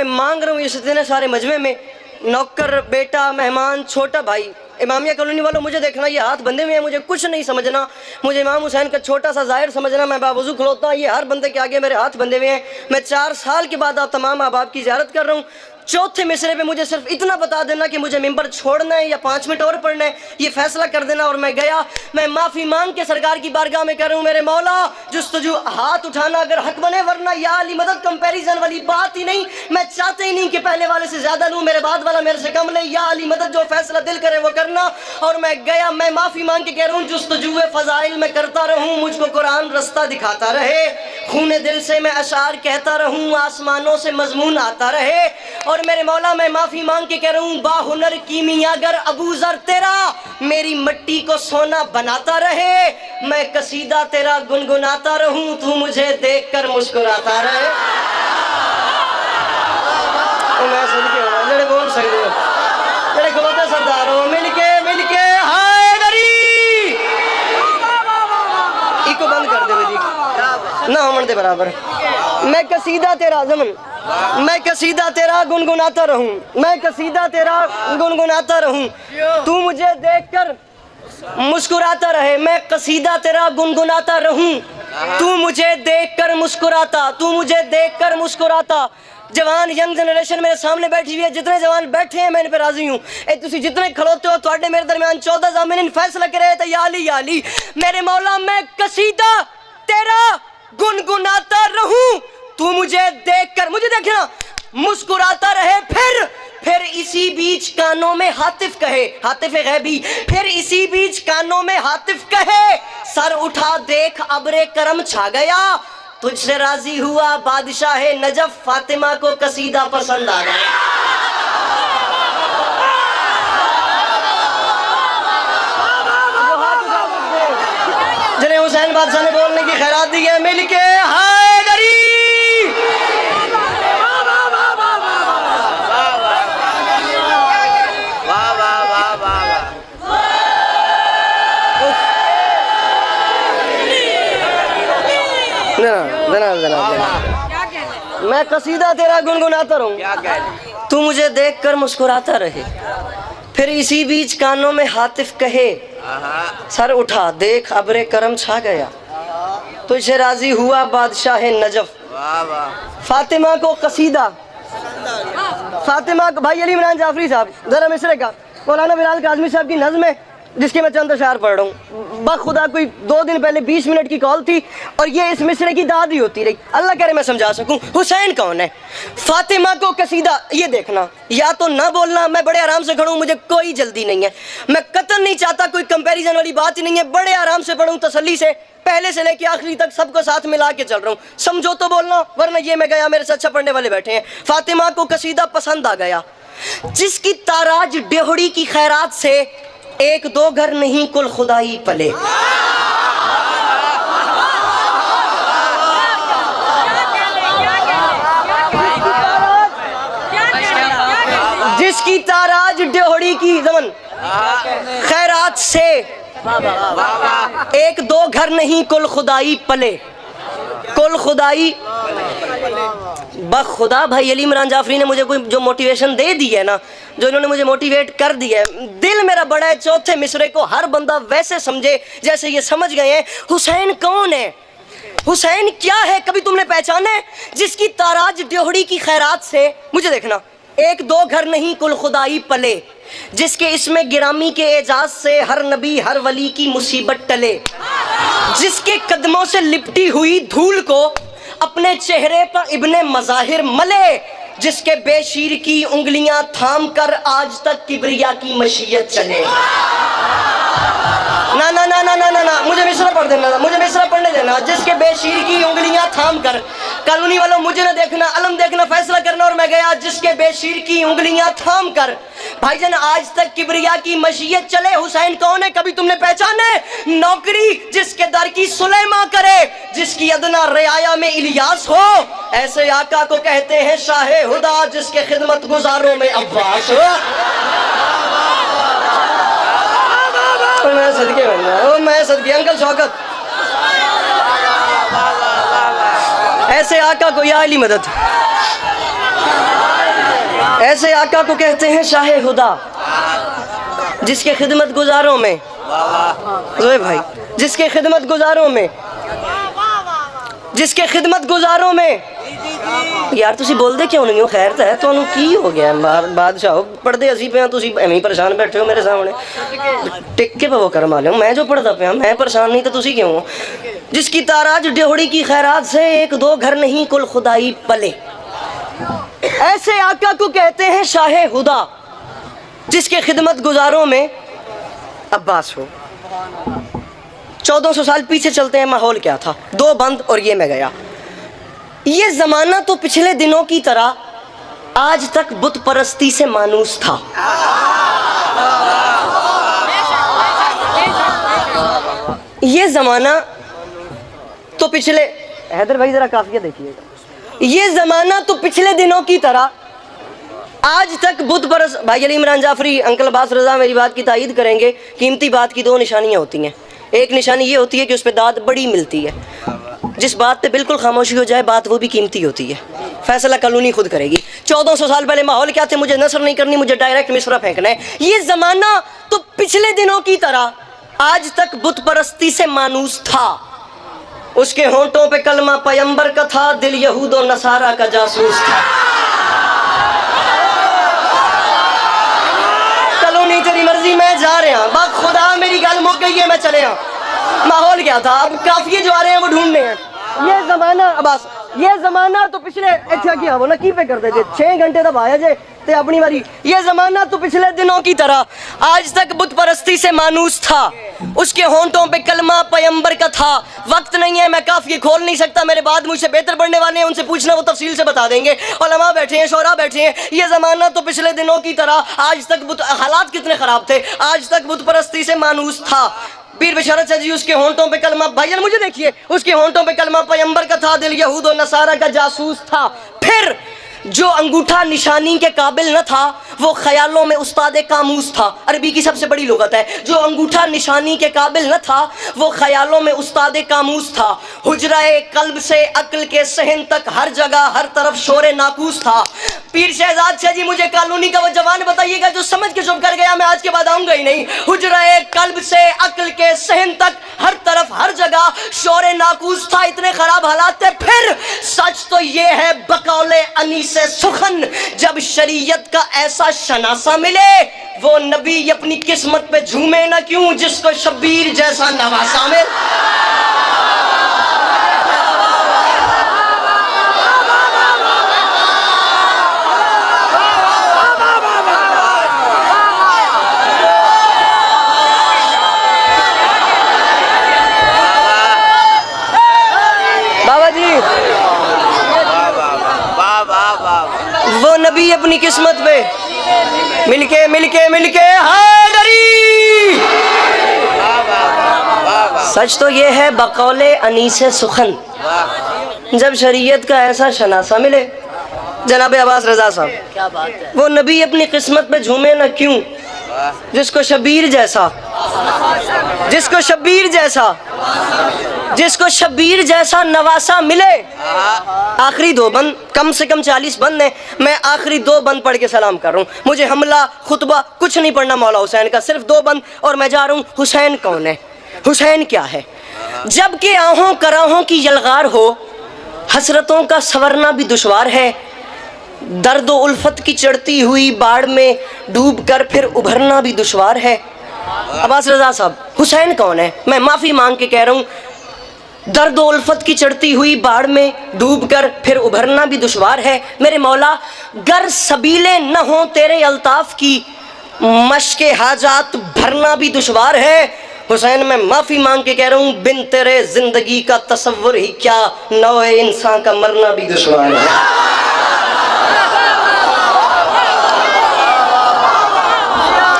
मांग रहा हूँ इतने सारे मजमे में, नौकर, बेटा, मेहमान, छोटा भाई, इमामिया कॉलोनी वालों मुझे देखना, ये हाथ बंधे हुए हैं, मुझे कुछ नहीं समझना, मुझे इमाम हुसैन का छोटा सा ज़ाहिर समझना, मैं बावजू खलोता हूँ, ये हर बंदे के आगे मेरे हाथ बंधे हुए हैं। मैं 4 साल के बाद आप तमाम अहबाब की ज़ियारत कर रहा हूँ। चौथे मिसरे पे मुझे सिर्फ इतना बता देना कि मुझे मिंबर छोड़ना है या 5 मिनट और पढ़ना है, ये फैसला कर देना और मैं गया। मैं माफ़ी मांग के सरकार की बारगाह में कर रहा हूँ, मेरे मौला जुस्तजू हाथ उठाना अगर हक बने, वरना या अली मदद कंपैरिजन वाली बात ही नहीं। मैं चाहते ही नहीं कि पहले वाले से ज़्यादा लूँ, मेरे बाद वाला मेरे से कम ले, या अली मदद जो फैसला दिल करे वो करना। और मैं गया, मैं माफ़ी मांग के कह रहा हूँ जुस्तजूए फ़ज़ाइल में करता रहूँ, मुझको कुरान रास्ता दिखाता रहे, खूने दिल से मैं अशार कहता रहूँ, आसमानों से मजमून आता रहे। और मेरे मौला मैं माफी मांग के कह रहा हूँ, बाहुनर कीमियागर अबू ज़र तेरा मेरी मिट्टी को सोना बनाता रहे, मैं कसीदा तेरा गुनगुनाता रहूं, तू मुझे देखकर मुस्कुराता रहे। मैं सदके बोल सकते हो खलोते सरदार हो, मिलके हाय दरी इको बंद कर दे जी ना हमन दे बराबर। मैं कसीदा तेरा जमन, मैं कसीदा तेरा गुनगुनाता रहूं, मैं कसीदा तेरा गुनगुनाता रहूं, तू मुझे देखकर मुस्कुराता रहे, मैं कसीदा तेरा गुनगुनाता रहूं, तू मुझे देखकर मुस्कुराता, तू मुझे देखकर मुस्कुराता। जवान यंग जनरेशन मेरे सामने बैठी हुई है, जितने जवान बैठे हैं मैं इन पर राजी हूँ। तुसी जितने खड़ोते हो तुहाडे मेरे दरमियान 14 ज़ामिन फैसला करे तो या अली मेरे मौला मैं कसीदा तेरा गुनगुनाता रहूं, तू मुझे देखकर, मुझे देखना, मुस्कुराता रहे। फिर इसी बीच कानों में हातिफ कहे, हातिफ गैबी, फिर इसी बीच कानों में हातिफ कहे, सर उठा देख अब्रे करम छा गया, तुझसे राजी हुआ बादशाह नजफ, फातिमा को कसीदा पसंद आ गया। जिन्हें हुसैन बादशाह ने बोलने की खैरात दी है, मिलके हाय दरी मैं कसीदा तेरा गुनगुनाता रहूं, तू मुझे देखकर मुस्कुराता रहे, फिर इसी बीच कानों में हातिफ कहे, सर उठा देख अब्रे करम छा गया, तुझसे राजी हुआ बादशाह नजफ, फातिमा को कसीदा, फातिमा को, भाई अली इमरान जाफरी साहब जरा मिसरे का, मौलाना बिलाल काज़मी साहब की नज़्म है जिसके मैं चंद अशार पढ़ रहा हूँ। बखुदा कोई 2 दिन पहले 20 मिनट की कॉल थी और ये इस मिसरे की दादी होती रही, अल्लाह करे मैं समझा सकूं। हुसैन कौन है, फातिमा को कसीदा, ये देखना, या तो ना बोलना, मैं बड़े आराम से खड़ूं, मुझे कोई जल्दी नहीं है, मैं कतन नहीं चाहता, कोई कंपैरिजन वाली बात ही नहीं है, बड़े आराम से पढ़ूं, तसल्ली से, पहले से लेके आखिरी तक सबको साथ मिला के चल रहा हूँ, समझो तो बोलना, वरना ये मैं गया, मेरे से अच्छा पढ़ने वाले बैठे हैं। फातिमा को कसीदा पसंद आ गया, जिसकी ताराज डेहड़ी की खैरात से 1-2 घर नहीं कुल खुदाई पले, जिसकी ताराज डेहड़ी की जमन खैरात से 1-2 घर नहीं कुल खुदाई पले, कुल खुदाई बखुदा। भाई अली इमरान जाफरी ने मुझे कोई जो मोटिवेशन दे दी है ना, जो इन्होंने मुझे मोटिवेट कर दिया है, दिल मेरा बड़ा है। चौथे मिसरे को हर बंदा वैसे समझे जैसे ये समझ गए हैं। हुसैन कौन है, हुसैन क्या है, कभी तुमने पहचाना है? जिसकी ताराज डेहड़ी की खैरात से, मुझे देखना, 1-2 घर नहीं कुल खुदाई पले, जिसके इसमें गिरामी के एजाज से हर नबी हर वली की मुसीबत टले, जिसके कदमों से लिपटी हुई धूल को अपने चेहरे पर इब्ने मज़ाहिर मले, जिसके बेशीर की उंगलियां थाम कर आज तक किबरिया की मशीयत चले। ना ना ना ना ना ना ना, मुझे मिसरा पढ़ देना, मुझे मिसरा पढ़ने देना। जिसके बेशीर की उंगलियां थाम कर, कानूनी वालों मुझे ना देखना, अलम देखना, फैसला करना, और मैं गया। जिसके बेशीर की उंगलियां थाम कर भाईजान आज तक किबरिया की मशीयत चले। हुसैन कौन है, कभी तुमने पहचाने? नौकरी जिसके दर की सुलेमा करे, जिसकी अदना रियाया में इलियास हो, ऐसे आका को कहते हैं शाहे हुदा, जिसके खिदमत गुजारों में अब्बास हो। मैं सदके बनना, ओ मैं सदके, अंकल शौकत, ऐसे आका को या अली मदद। ऐसे आका को कहते हैं शाहे हुदा, जिसके खिदमत गुजारों में जोए भाई, जिसके खिदमत गुजारों में यार तुसी बोलते क्यों नहीं हो? खैर तो है, तुहानू की हो गया? बादशाह पढ़ते असी पे, तुसी एवं परेशान बैठे हो मेरे सामने। टिक के पवो कर मालूम, मैं जो पढ़ता पे मैं परेशान नहीं तो तुसी क्यों हो? जिसकी ताराज डेहड़ी की खैरात से एक दो घर नहीं कुल खुदाई पले, ऐसे आका को कहते हैं शाहे हुदा, जिसके खिदमत गुजारों में अब्बास हो। 1400 साल पीछे चलते हैं, माहौल क्या था? 2 बंद और ये मैं गया। ये जमाना तो पिछले दिनों की तरह आज तक बुत परस्ती से मानूस था। ये जमाना तो पिछले, हैदर भाई जरा काफिया देखिएगा, ये जमाना तो पिछले दिनों की तरह आज तक बुत परस्त। भाई अली इमरान जाफरी, अंकल अब्बास रजा मेरी बात की तायीद करेंगे। कीमती बात की 2 निशानियां होती हैं। एक निशानी ये होती है कि उस पर दाद बड़ी मिलती है, जिस बात पे बिल्कुल खामोशी हो जाए बात वो भी कीमती होती है। फैसला कॉलोनी खुद करेगी। 1400 साल पहले माहौल क्या थे? मुझे नसर नहीं करनी, मुझे डायरेक्ट मिसरा फेंकना है। ये जमाना तो पिछले दिनों की तरह आज तक बुत परस्ती से मानूस था। उसके होंठों पे कलमा पैगंबर का था, दिल यहूद और नसारा का जासूस था। कॉलोनी तेरी मर्जी, मैं जा रहा बा खुदा, मेरी गल मुक गई है, मैं चले माहौल क्या था? अब काफिए जो आ रहे हैं वो ढूंढने हैं। ये जमाना बस, ये जमाना तो पिछले अच्छा किया वो ना की पे करते थे 6 घंटे तक आया जे ते अपनी बारी। ये जमाना तो पिछले दिनों की तरह आज तक बुत परस्ती से मानूस था। उसके होंठों पे कलमा पैगंबर का था। वक्त नहीं है, मैं काफिए खोल नहीं सकता, मेरे बाद मुझसे बेहतर पढ़ने वाले हैं, उनसे पूछना, वो तफसील से बता देंगे। उलमा बैठे हैं, शोरा बैठे हैं। ये जमाना तो पिछले दिनों की तरह आज तक बुत, हालात कितने खराब थे, आज तक बुत परस्ती से मानूस था। पीर बशरत जी, उसके होंठों पे कलमा, भाईजान मुझे देखिए, उसके होंठों पे कलमा पैगंबर का था, दिल यहूद और नसारा का जासूस था। फिर जो अंगूठा निशानी के काबिल न था वो ख्यालों में उस्ताद कामूस था। अरबी की सबसे बड़ी लुगत है। जो अंगूठा निशानी के काबिल न था वो ख्यालों में उस्ताद कामूस था। हुजराए कल्ब से अक्ल के सहन तक हर जगह हर तरफ शोरे नाकूस था। पीर शहजाद शाह जी, मुझे कॉलोनी का वो जवान बताइएगा जो समझ के चुप कर गया, मैं आज के बाद आऊंगा ही नहीं। हुजराए कल्ब से अक्ल के सहन तक हर तरफ हर जगह शोरे नाकूस था। इतने खराब हालात थे। फिर सच तो ये है बकौले अनी से सुखन, जब शरीयत का ऐसा शनासा मिले वो नबी अपनी किस्मत पे झूमे ना क्यों, जिसको शब्बीर जैसा नवासा मिले। बाबा जी, वो नबी अपनी किस्मत पे मिलके मिलके मिलके हैदरी। सच तो ये है बकौले अनीसे सुखन, जब शरीयत का ऐसा शनासा मिले। जनाब अब्बास रजा साहब, क्या बात है, वो नबी अपनी किस्मत पे झूमे ना क्यों, जिसको शब्बीर जैसा, जिसको शब्बीर जैसा, जिसको शब्बीर जैसा नवासा मिले। आखिरी 2 बंद, कम से कम 40 बंद है, मैं आखिरी 2 बंद पढ़ के सलाम कर रहा हूँ। मुझे हमला खुतबा कुछ नहीं पढ़ना मौला हुसैन का, सिर्फ 2 बंद और मैं जा रहा हूँ। हुसैन कौन है, हुसैन क्या है? जबकि आहों कराहों की यलगार हो, हसरतों का संवरना भी दुश्वार है। दर्द व उल्फत की चढ़ती हुई बाढ़ में डूब कर फिर उभरना भी दुश्वार है। अब्बास रजा साहब, हुसैन कौन है? मैं माफ़ी मांग के कह रहा हूँ, दर्द व उल्फत की चढ़ती हुई बाढ़ में डूब कर फिर उभरना भी दुश्वार है। मेरे मौला, गर सबीले न हो तेरे अल्ताफ की, मशके हाजात भरना भी दुश्वार है। हुसैन, मैं माफ़ी मांग के कह रहा हूँ, बिन तेरे जिंदगी का तसव्वुर ही क्या, नौए इंसान का मरना भी दुश्वार है।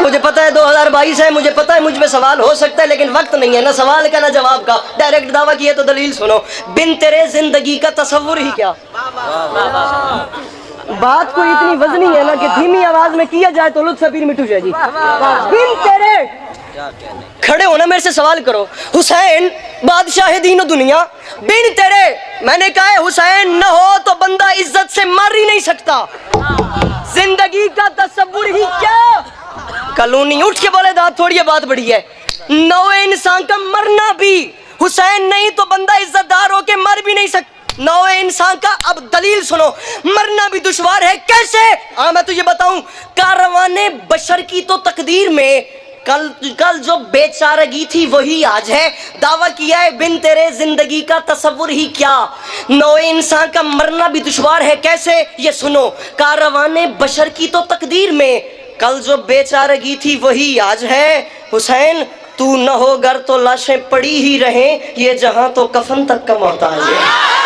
मुझे पता है 2022 है, मुझे पता है मुझ में सवाल हो सकता है, लेकिन वक्त नहीं है ना सवाल का ना जवाब का। डायरेक्ट दावा किया तो दलील सुनो। बिन तेरे जिंदगी का तसव्वुर ही क्या। बात को इतनी वजनी है ना कि धीमी आवाज में किया जाए तो लुत्फ पीर मिठू जी। बिन तेरे, खड़े होना मेरे से सवाल करो। हुसैन बादशाह दीन दुनिया, बिन तेरे, मैंने कहा है हुसैन न हो तो बंदा इज्जत से मर ही नहीं सकता। जिंदगी का तस्वुर ही क्या। कलूनी उठ के बोले दांत थोड़ी, ये बात बड़ी है। नौए इंसान का मरना भी, हुसैन नहीं तो बंदा इज्जतदार होके मर भी नहीं सकता। नौए इंसान का, अब दलील सुनो, मरना भी दुश्वार है। कैसे? हाँ मैं तुझे बताऊं। कारवाने बशर की तो तकदीर में कल जो बेचारगी थी वही आज है। दावा किया है बिन तेरे जिंदगी का तस्वुर ही क्या। नौए इंसान का मरना भी दुश्वार है। कैसे? ये सुनो, कारवाने बशर की तो तकदीर में कल जो बेचारगी थी वही आज है। हुसैन तू न हो घर तो लाशें पड़ी ही रहें, ये जहां तो कफन तक का मोहताज है।